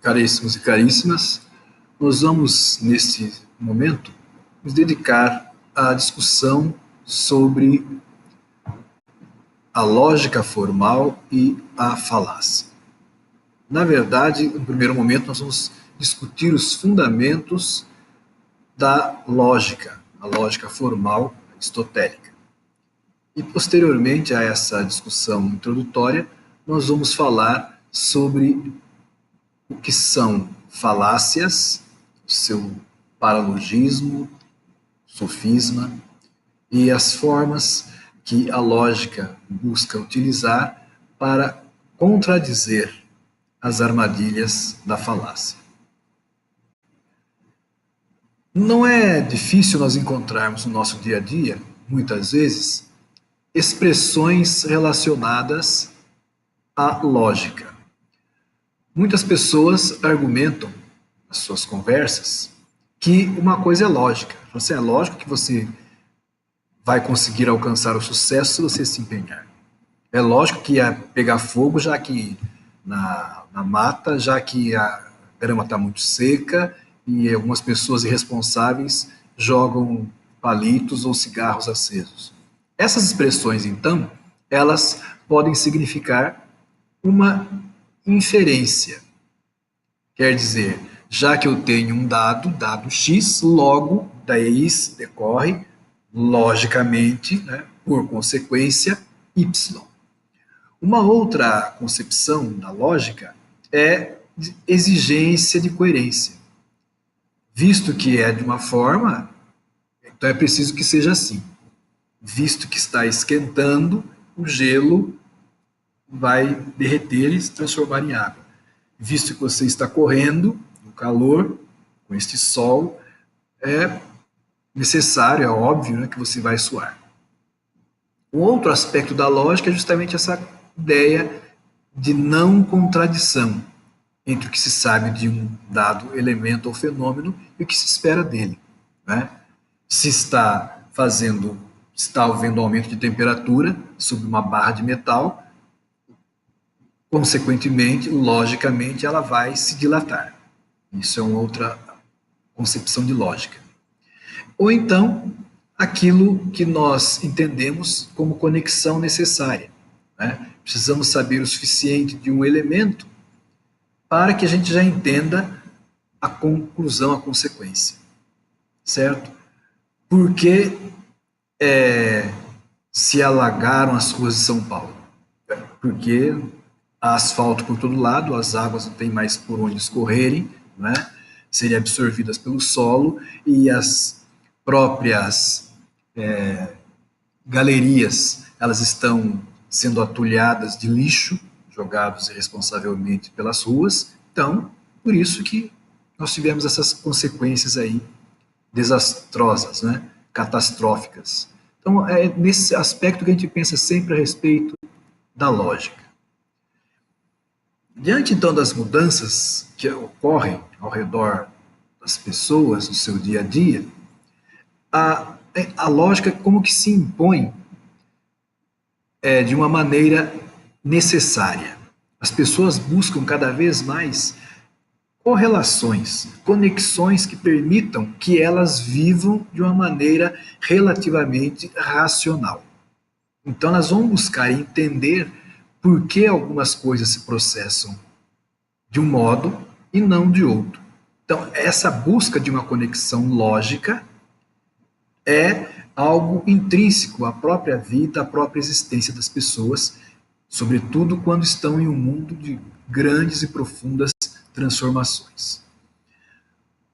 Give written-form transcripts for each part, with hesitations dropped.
Caríssimos e caríssimas, nós vamos, neste momento, nos dedicar à discussão sobre a lógica formal e a falácia. Na verdade, no primeiro momento, nós vamos discutir os fundamentos da lógica, a lógica formal aristotélica. E, posteriormente a essa discussão introdutória, nós vamos falar sobre o que são falácias, seu paralogismo, sofisma e as formas que a lógica busca utilizar para contradizer as armadilhas da falácia. Não é difícil nós encontrarmos no nosso dia a dia, muitas vezes, expressões relacionadas à lógica. Muitas pessoas argumentam nas suas conversas que uma coisa é lógica. É lógico que você vai conseguir alcançar o sucesso se você se empenhar. É lógico que ia pegar fogo já que na mata, já que a grama está muito seca e algumas pessoas irresponsáveis jogam palitos ou cigarros acesos. Essas expressões, então, elas podem significar uma inferência. Quer dizer, já que eu tenho um dado X, logo daí decorre, logicamente, né, por consequência, Y. Uma outra concepção da lógica é de exigência de coerência. Visto que é de uma forma, então é preciso que seja assim. Visto que está esquentando, o gelo vai derreter e se transformar em água. Visto que você está correndo no calor, com este sol, é necessário, é óbvio, né, que você vai suar. Um outro aspecto da lógica é justamente essa ideia de não contradição entre o que se sabe de um dado elemento ou fenômeno e o que se espera dele, né? Se está havendo aumento de temperatura sobre uma barra de metal, consequentemente, logicamente, ela vai se dilatar. Isso é uma outra concepção de lógica. Ou então, aquilo que nós entendemos como conexão necessária, né? Precisamos saber o suficiente de um elemento para que a gente já entenda a conclusão, a consequência. Certo? Por que se alagaram as ruas de São Paulo? Porque há asfalto por todo lado, as águas não têm mais por onde escorrerem, né? Serem absorvidas pelo solo, e as próprias galerias, elas estão sendo atulhadas de lixo, jogados irresponsavelmente pelas ruas. Então, por isso que nós tivemos essas consequências aí desastrosas, né? Catastróficas. Então, é nesse aspecto que a gente pensa sempre a respeito da lógica. Diante, então, das mudanças que ocorrem ao redor das pessoas no seu dia a dia, a lógica como que se impõe de uma maneira necessária. As pessoas buscam cada vez mais correlações, conexões que permitam que elas vivam de uma maneira relativamente racional. Então elas vão buscar entender por que algumas coisas se processam de um modo e não de outro. Então essa busca de uma conexão lógica é algo intrínseco à própria vida, à própria existência das pessoas, sobretudo quando estão em um mundo de grandes e profundas transformações.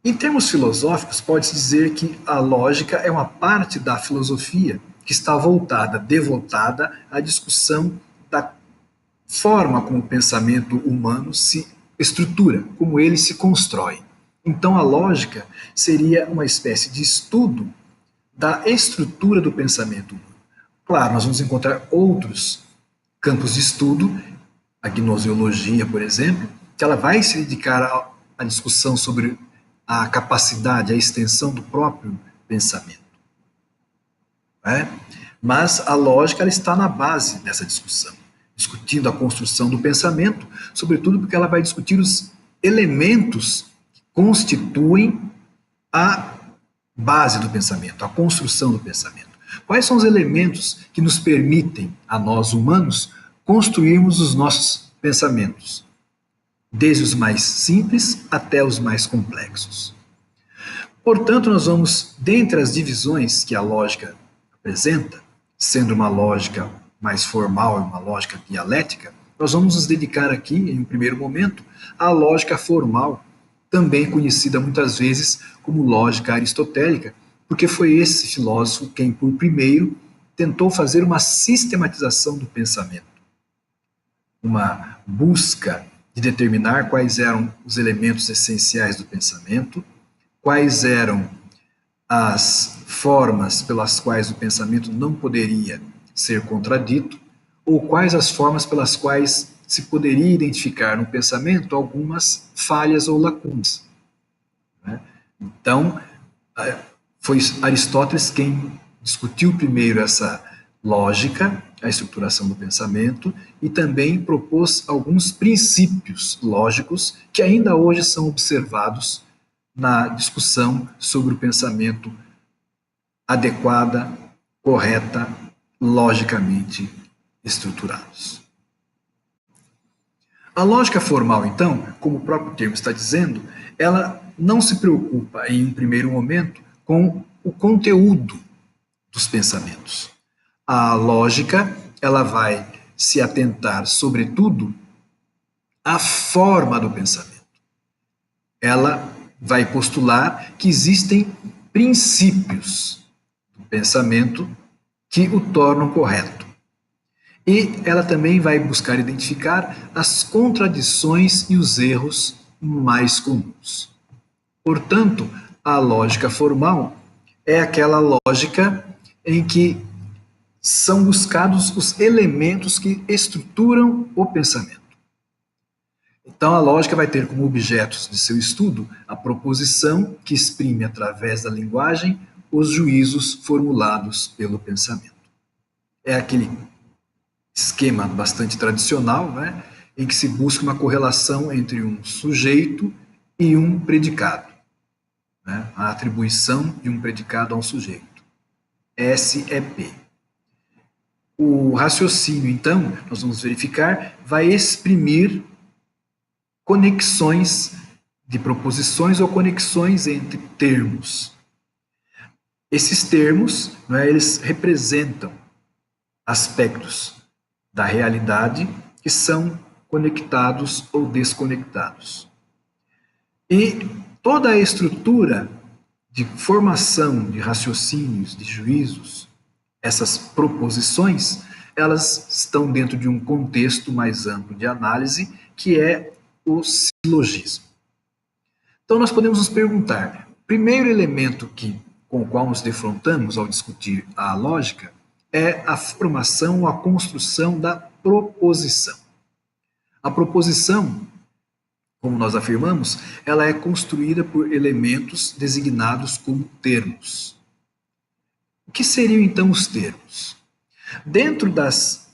Em termos filosóficos, pode-se dizer que a lógica é uma parte da filosofia que está devotada à discussão da forma como o pensamento humano se estrutura, como ele se constrói. Então a lógica seria uma espécie de estudo da estrutura do pensamento humano. Claro, nós vamos encontrar outros campos de estudo, a gnoseologia, por exemplo, que ela vai se dedicar à discussão sobre a capacidade, a extensão do próprio pensamento. Mas a lógica ela está na base dessa discussão, discutindo a construção do pensamento, sobretudo porque ela vai discutir os elementos que constituem a base do pensamento, a construção do pensamento. Quais são os elementos que nos permitem, a nós humanos, construirmos os nossos pensamentos, desde os mais simples até os mais complexos? Portanto, nós vamos, dentre as divisões que a lógica apresenta, sendo uma lógica mais formal e uma lógica dialética, nós vamos nos dedicar aqui, em um primeiro momento, à lógica formal, também conhecida muitas vezes como lógica aristotélica, porque foi esse filósofo quem, por primeiro, tentou fazer uma sistematização do pensamento, uma busca de determinar quais eram os elementos essenciais do pensamento, quais eram as formas pelas quais o pensamento não poderia ser contradito, ou quais as formas pelas quais se poderia identificar no pensamento algumas falhas ou lacunas. Né? Então, foi Aristóteles quem discutiu primeiro essa lógica, a estruturação do pensamento, e também propôs alguns princípios lógicos que ainda hoje são observados na discussão sobre o pensamento adequada, correta, logicamente estruturados. A lógica formal, então, como o próprio termo está dizendo, ela não se preocupa, em um primeiro momento, com o conteúdo dos pensamentos. A lógica, ela vai se atentar, sobretudo, à forma do pensamento. Ela vai postular que existem princípios do pensamento que o tornam correto. E ela também vai buscar identificar as contradições e os erros mais comuns. Portanto, a lógica formal é aquela lógica em que são buscados os elementos que estruturam o pensamento. Então, a lógica vai ter como objetos de seu estudo a proposição que exprime através da linguagem os juízos formulados pelo pensamento. É aquele esquema bastante tradicional, né, em que se busca uma correlação entre um sujeito e um predicado, né, a atribuição de um predicado a um sujeito. SEP. O raciocínio, então, nós vamos verificar, vai exprimir conexões de proposições ou conexões entre termos. Esses termos, né, eles representam aspectos da realidade que são conectados ou desconectados. E toda a estrutura de formação de raciocínios, de juízos, essas proposições, elas estão dentro de um contexto mais amplo de análise, que é o silogismo. Então nós podemos nos perguntar, o primeiro elemento com o qual nos defrontamos ao discutir a lógica é a formação ou a construção da proposição. A proposição, como nós afirmamos, ela é construída por elementos designados como termos. O que seriam então os termos? Dentro das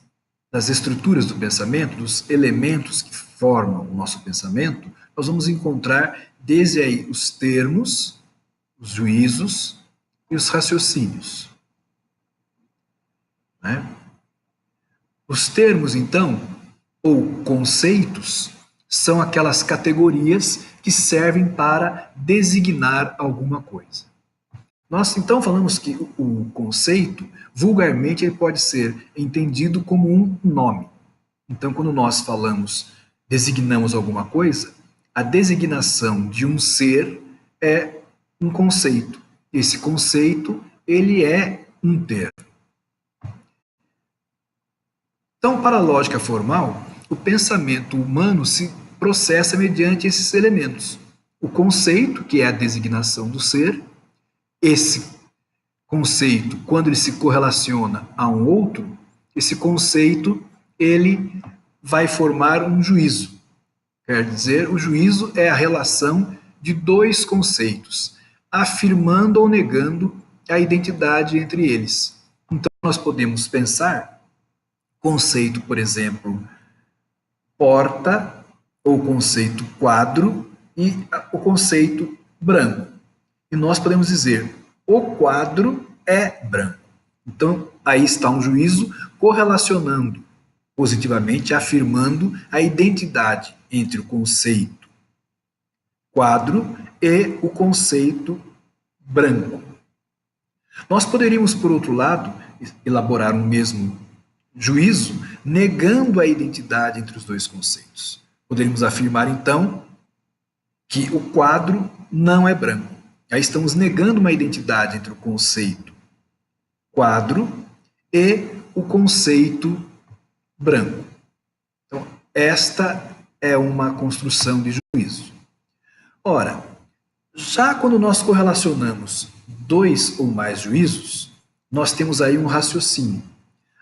estruturas do pensamento, dos elementos que formam o nosso pensamento, nós vamos encontrar desde aí os termos, os juízos e os raciocínios. Né? Os termos, então, ou conceitos, são aquelas categorias que servem para designar alguma coisa. Nós, então, falamos que o conceito, vulgarmente, ele pode ser entendido como um nome. Então, quando nós designamos alguma coisa, a designação de um ser é um conceito. Esse conceito, ele é um termo. Então, para a lógica formal, o pensamento humano se processa mediante esses elementos. O conceito, que é a designação do ser, esse conceito, quando ele se correlaciona a um outro, esse conceito, ele vai formar um juízo. Quer dizer, o juízo é a relação de dois conceitos, afirmando ou negando a identidade entre eles. Então, nós podemos pensar conceito, por exemplo, porta, ou conceito quadro, e o conceito branco. E nós podemos dizer, o quadro é branco. Então, aí está um juízo correlacionando positivamente, afirmando a identidade entre o conceito quadro e o conceito branco. Nós poderíamos, por outro lado, elaborar um mesmo juízo, negando a identidade entre os dois conceitos. Poderíamos afirmar, então, que o quadro não é branco. Aí estamos negando uma identidade entre o conceito quadro e o conceito branco. Então, esta é uma construção de juízo. Ora, já quando nós correlacionamos dois ou mais juízos, nós temos aí um raciocínio.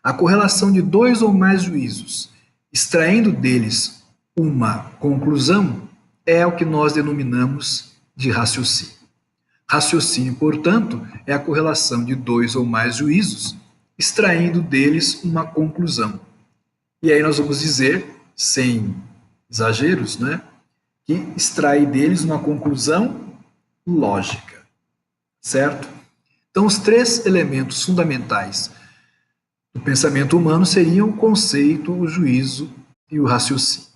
A correlação de dois ou mais juízos, extraindo deles uma conclusão, é o que nós denominamos de raciocínio. Raciocínio, portanto, é a correlação de dois ou mais juízos, extraindo deles uma conclusão. E aí nós vamos dizer, sem exageros, né, que extrai deles uma conclusão lógica, certo? Então, os três elementos fundamentais do pensamento humano seriam o conceito, o juízo e o raciocínio.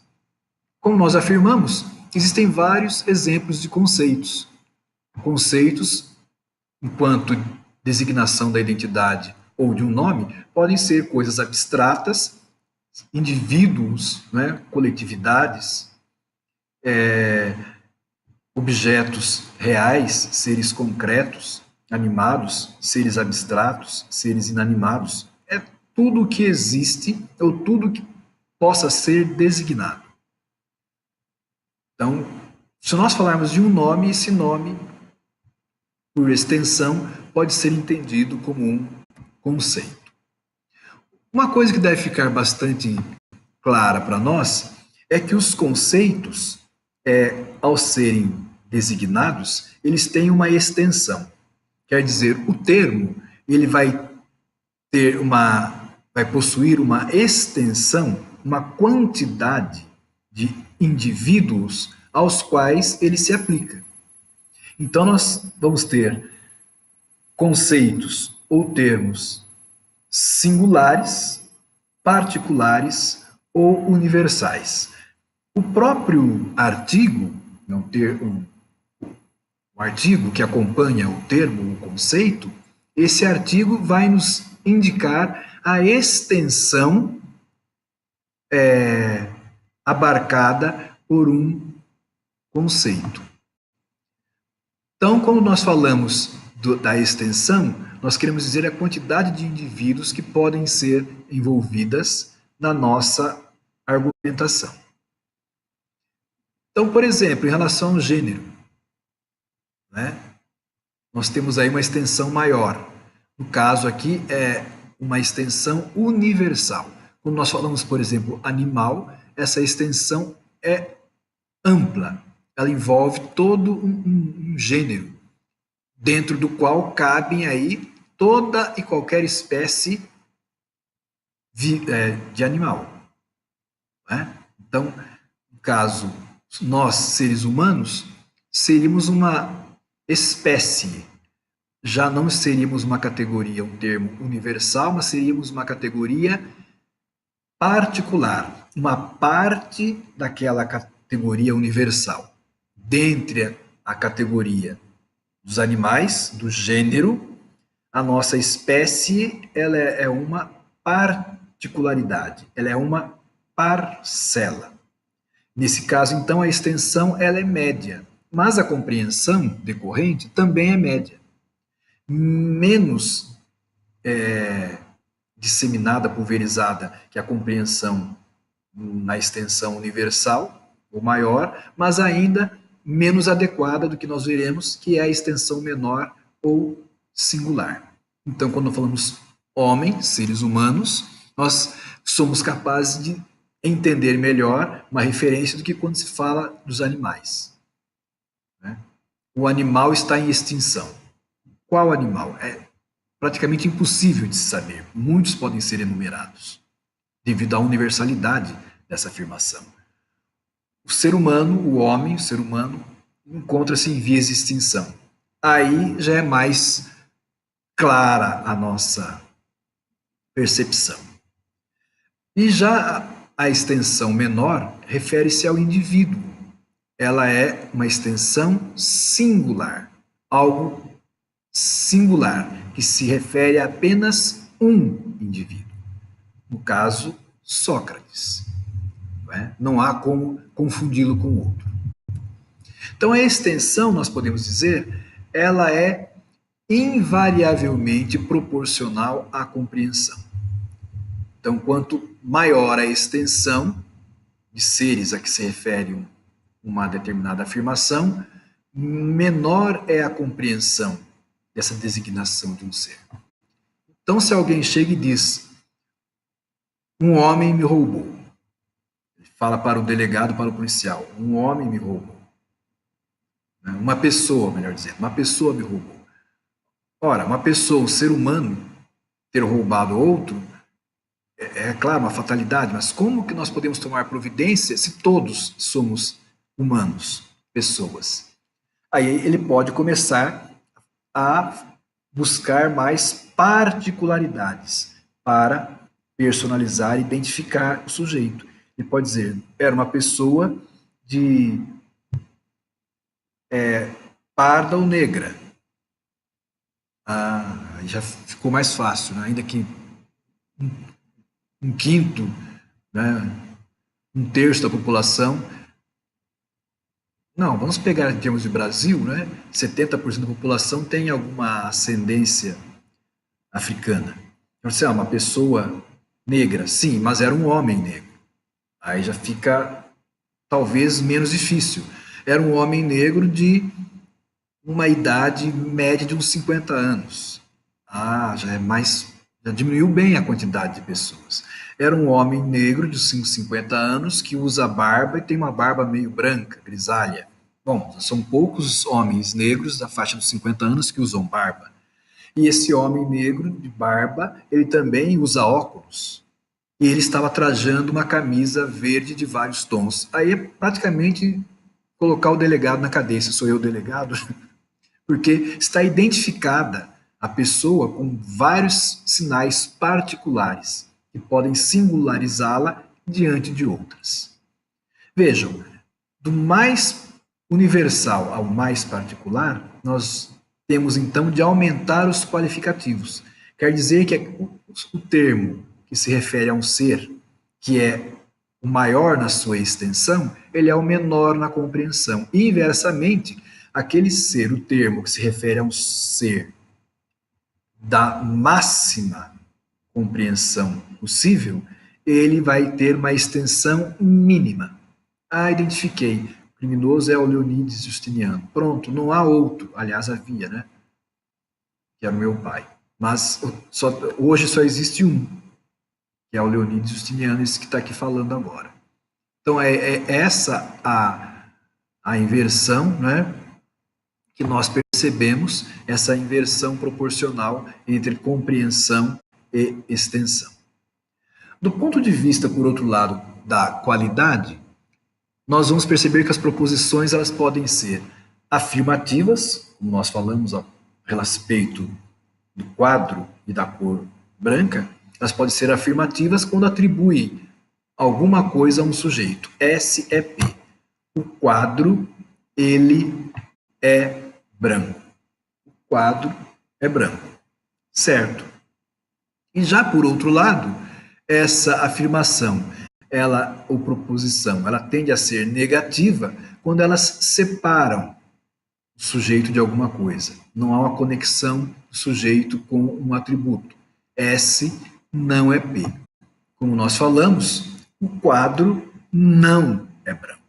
Como nós afirmamos, existem vários exemplos de conceitos. Conceitos, enquanto designação da identidade ou de um nome, podem ser coisas abstratas, indivíduos, né, coletividades, objetos reais, seres concretos, animados, seres abstratos, seres inanimados. É tudo o que existe ou tudo que possa ser designado. Então, se nós falarmos de um nome, esse nome, por extensão, pode ser entendido como um conceito. Uma coisa que deve ficar bastante clara para nós é que os conceitos, ao serem designados, eles têm uma extensão. Quer dizer, o termo ele vai possuir uma extensão, uma quantidade de indivíduos aos quais ele se aplica. Então, nós vamos ter conceitos ou termos singulares, particulares ou universais. O próprio artigo, o artigo que acompanha o termo, o conceito, esse artigo vai nos indicar a extensão abarcada por um conceito. Então, quando nós falamos da extensão, nós queremos dizer a quantidade de indivíduos que podem ser envolvidas na nossa argumentação. Então, por exemplo, em relação ao gênero, né, nós temos aí uma extensão maior. No caso aqui, é uma extensão universal. Quando nós falamos, por exemplo, animal, essa extensão é ampla. Ela envolve todo um gênero, dentro do qual cabem aí toda e qualquer espécie de animal. Né? Então, no caso, nós, seres humanos, seríamos uma espécie. Já não seríamos uma categoria, um termo universal, mas seríamos uma categoria particular, uma parte daquela categoria universal. Dentre a categoria dos animais, do gênero, a nossa espécie ela é uma particularidade, ela é uma parcela. Nesse caso, então, a extensão ela é média, mas a compreensão decorrente também é média. Menos disseminada, pulverizada que a compreensão na extensão universal, ou maior, mas ainda menos adequada do que nós veremos, que é a extensão menor ou singular. Então, quando falamos homem, seres humanos, nós somos capazes de entender melhor uma referência do que quando se fala dos animais. Né? O animal está em extinção. Qual animal? É praticamente impossível de se saber. Muitos podem ser enumerados, devido à universalidade dessa afirmação. o ser humano, o homem, o ser humano, encontra-se em vias de extinção. Aí já é mais clara a nossa percepção. E já a extensão menor refere-se ao indivíduo. Ela é uma extensão singular, algo singular, que se refere a apenas um indivíduo. No caso, Sócrates. Não há como confundi-lo com outro. Então, a extensão, nós podemos dizer, ela é invariavelmente proporcional à compreensão. Então, quanto maior a extensão de seres a que se refere uma determinada afirmação, menor é a compreensão dessa designação de um ser. Então, se alguém chega e diz: um homem me roubou, ele fala para o delegado, para o policial: um homem me roubou. Uma pessoa, melhor dizendo, uma pessoa me roubou. Ora, uma pessoa, um ser humano, ter roubado outro, é claro, uma fatalidade, mas como que nós podemos tomar providência se todos somos humanos, pessoas? Aí ele pode começar a buscar mais particularidades para personalizar e identificar o sujeito. Ele pode dizer: era uma pessoa de parda ou negra. Já ficou mais fácil, né? Ainda que um quinto, né, um terço da população. Não, vamos pegar em termos de Brasil, né? 70% da população tem alguma ascendência africana. Então, se é uma pessoa negra, sim, mas era um homem negro. Aí já fica talvez menos difícil. Era um homem negro de uma idade média de uns 50 anos. Já é mais, já diminuiu bem a quantidade de pessoas. Era um homem negro de 50 anos que usa barba e tem uma barba meio branca, grisalha. Bom, são poucos homens negros da faixa dos 50 anos que usam barba. E esse homem negro de barba, ele também usa óculos. E ele estava trajando uma camisa verde de vários tons. Aí é praticamente colocar o delegado na cadeia. Se sou eu o delegado, porque está identificada a pessoa com vários sinais particulares que podem singularizá-la diante de outras. Vejam, do mais universal ao mais particular, nós temos então de aumentar os qualificativos. Quer dizer que o termo que se refere a um ser que é o maior na sua extensão, ele é o menor na compreensão. E, inversamente, aquele ser, o termo que se refere a um ser da máxima compreensão possível, ele vai ter uma extensão mínima. Identifiquei. O criminoso é o Leonides Justiniano. Pronto, não há outro. Aliás, havia, né? Que era o meu pai. Mas hoje só existe um, que é o Leonides Justiniano, esse que está aqui falando agora. Então, é essa a inversão, né, que nós percebemos, essa inversão proporcional entre compreensão e extensão. Do ponto de vista, por outro lado, da qualidade, nós vamos perceber que as proposições elas podem ser afirmativas, como nós falamos a respeito do quadro e da cor branca. Elas podem ser afirmativas quando atribuem alguma coisa a um sujeito. S é P. O quadro, ele é branco. O quadro é branco. Certo. E já por outro lado, essa afirmação, ela, ou proposição, ela tende a ser negativa quando elas separam o sujeito de alguma coisa. Não há uma conexão do sujeito com um atributo. S não é P. Como nós falamos, o quadro não é branco.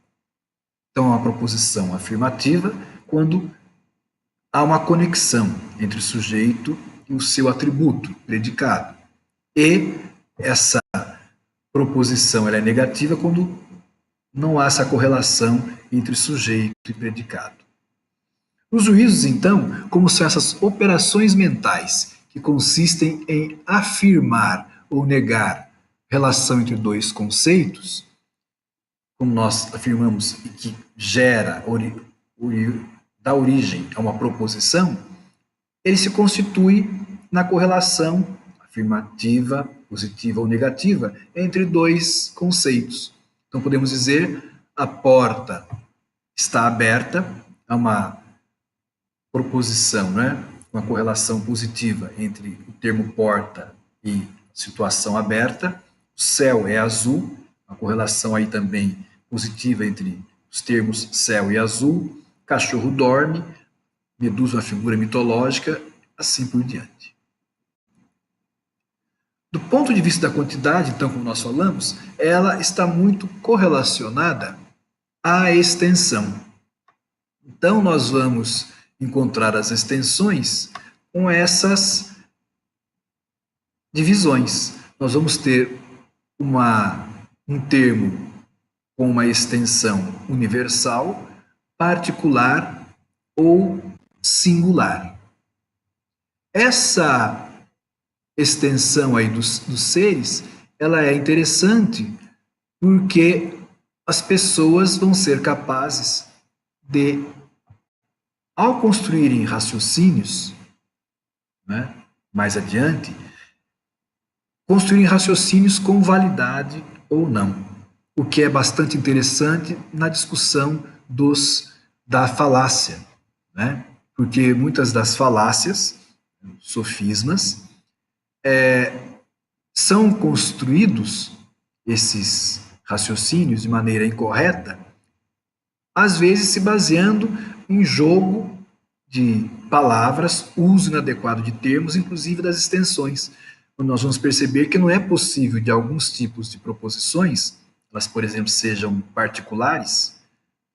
Então, é uma proposição afirmativa quando há uma conexão entre o sujeito e o seu atributo, predicado. E essa proposição ela é negativa quando não há essa correlação entre sujeito e predicado. Os juízos, então, como são essas operações mentais que consistem em afirmar ou negar relação entre dois conceitos, como nós afirmamos, e que gera, dá origem a uma proposição, ele se constitui na correlação afirmativa, positiva ou negativa entre dois conceitos. Então, podemos dizer, a porta está aberta, é uma proposição, né? Uma correlação positiva entre o termo porta e situação aberta. O céu é azul, uma correlação aí também positiva entre os termos céu e azul. Cachorro dorme, Medusa é uma figura mitológica, assim por diante. Do ponto de vista da quantidade, então, como nós falamos, ela está muito correlacionada à extensão. Então, nós vamos encontrar as extensões com essas divisões. Nós vamos ter um termo com uma extensão universal, particular ou singular. Essa extensão aí dos seres, ela é interessante porque as pessoas vão ser capazes de, ao construírem raciocínios, né, mais adiante, construírem raciocínios com validade ou não, o que é bastante interessante na discussão da falácia, né, porque muitas das falácias, sofismas, são construídos, esses raciocínios, de maneira incorreta, às vezes se baseando em jogo de palavras, uso inadequado de termos, inclusive das extensões. Nós vamos perceber que não é possível, de alguns tipos de proposições, elas, por exemplo, sejam particulares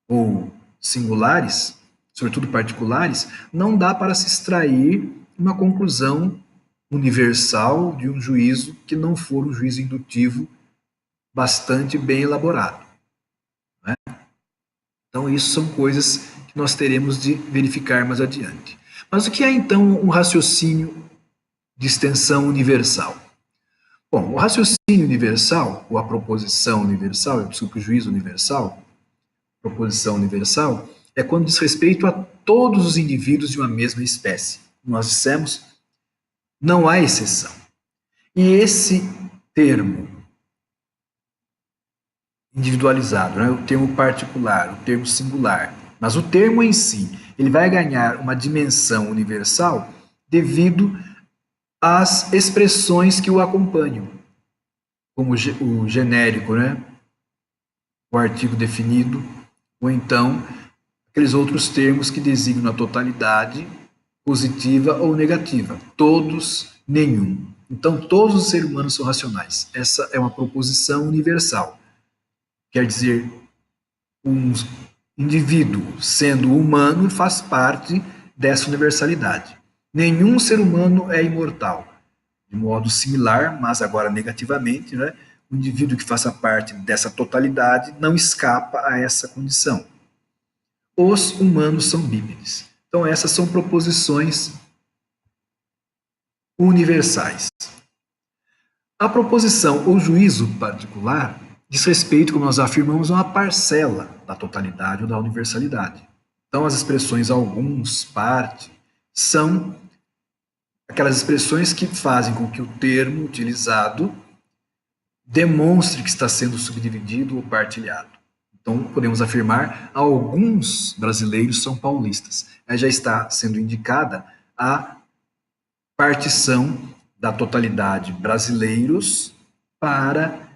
ou singulares, sobretudo particulares, não dá para se extrair uma conclusão universal de um juízo que não for um juízo indutivo bastante bem elaborado, né? Então, isso são coisas que nós teremos de verificar mais adiante. Mas o que é, então, um raciocínio de extensão universal? Bom, o raciocínio universal, ou a proposição universal, desculpe, o juízo universal, proposição universal, é quando diz respeito a todos os indivíduos de uma mesma espécie. Nós dissemos, não há exceção. E esse termo individualizado, né, o termo particular, o termo singular, mas o termo em si, ele vai ganhar uma dimensão universal devido às expressões que o acompanham, como o genérico, né, o artigo definido, ou então aqueles outros termos que designam a totalidade, positiva ou negativa, todos, nenhum. Então, todos os seres humanos são racionais. Essa é uma proposição universal. Quer dizer, um indivíduo, sendo humano, faz parte dessa universalidade. Nenhum ser humano é imortal. De modo similar, mas agora negativamente, né? O indivíduo que faça parte dessa totalidade não escapa a essa condição. Os humanos são bípedes. Então, essas são proposições universais. A proposição ou juízo particular diz respeito, como nós afirmamos, a uma parcela da totalidade ou da universalidade. Então, as expressões alguns, parte, são aquelas expressões que fazem com que o termo utilizado demonstre que está sendo subdividido ou partilhado. Então, podemos afirmar, alguns brasileiros são paulistas. Aí já está sendo indicada a partição da totalidade brasileiros para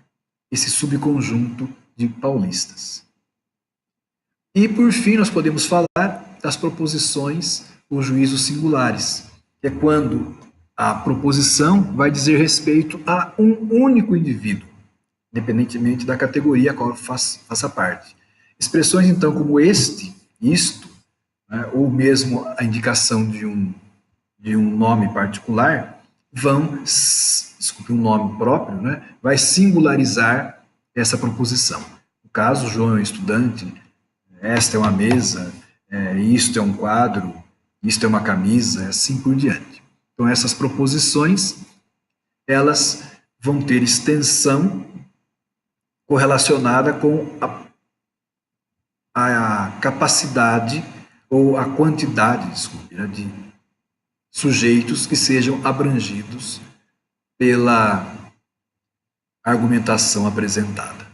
esse subconjunto de paulistas. E, por fim, nós podemos falar das proposições ou juízos singulares, que é quando a proposição vai dizer respeito a um único indivíduo, independentemente da categoria a qual faça parte. Expressões, então, como este, isto, né, ou mesmo a indicação de um nome particular, um nome próprio, né, vai singularizar essa proposição. No caso, João é um estudante, esta é uma mesa, isto é um quadro, isto é uma camisa, assim por diante. Então, essas proposições, elas vão ter extensão correlacionada com a a capacidade ou a quantidade, desculpe, né, de sujeitos que sejam abrangidos pela argumentação apresentada.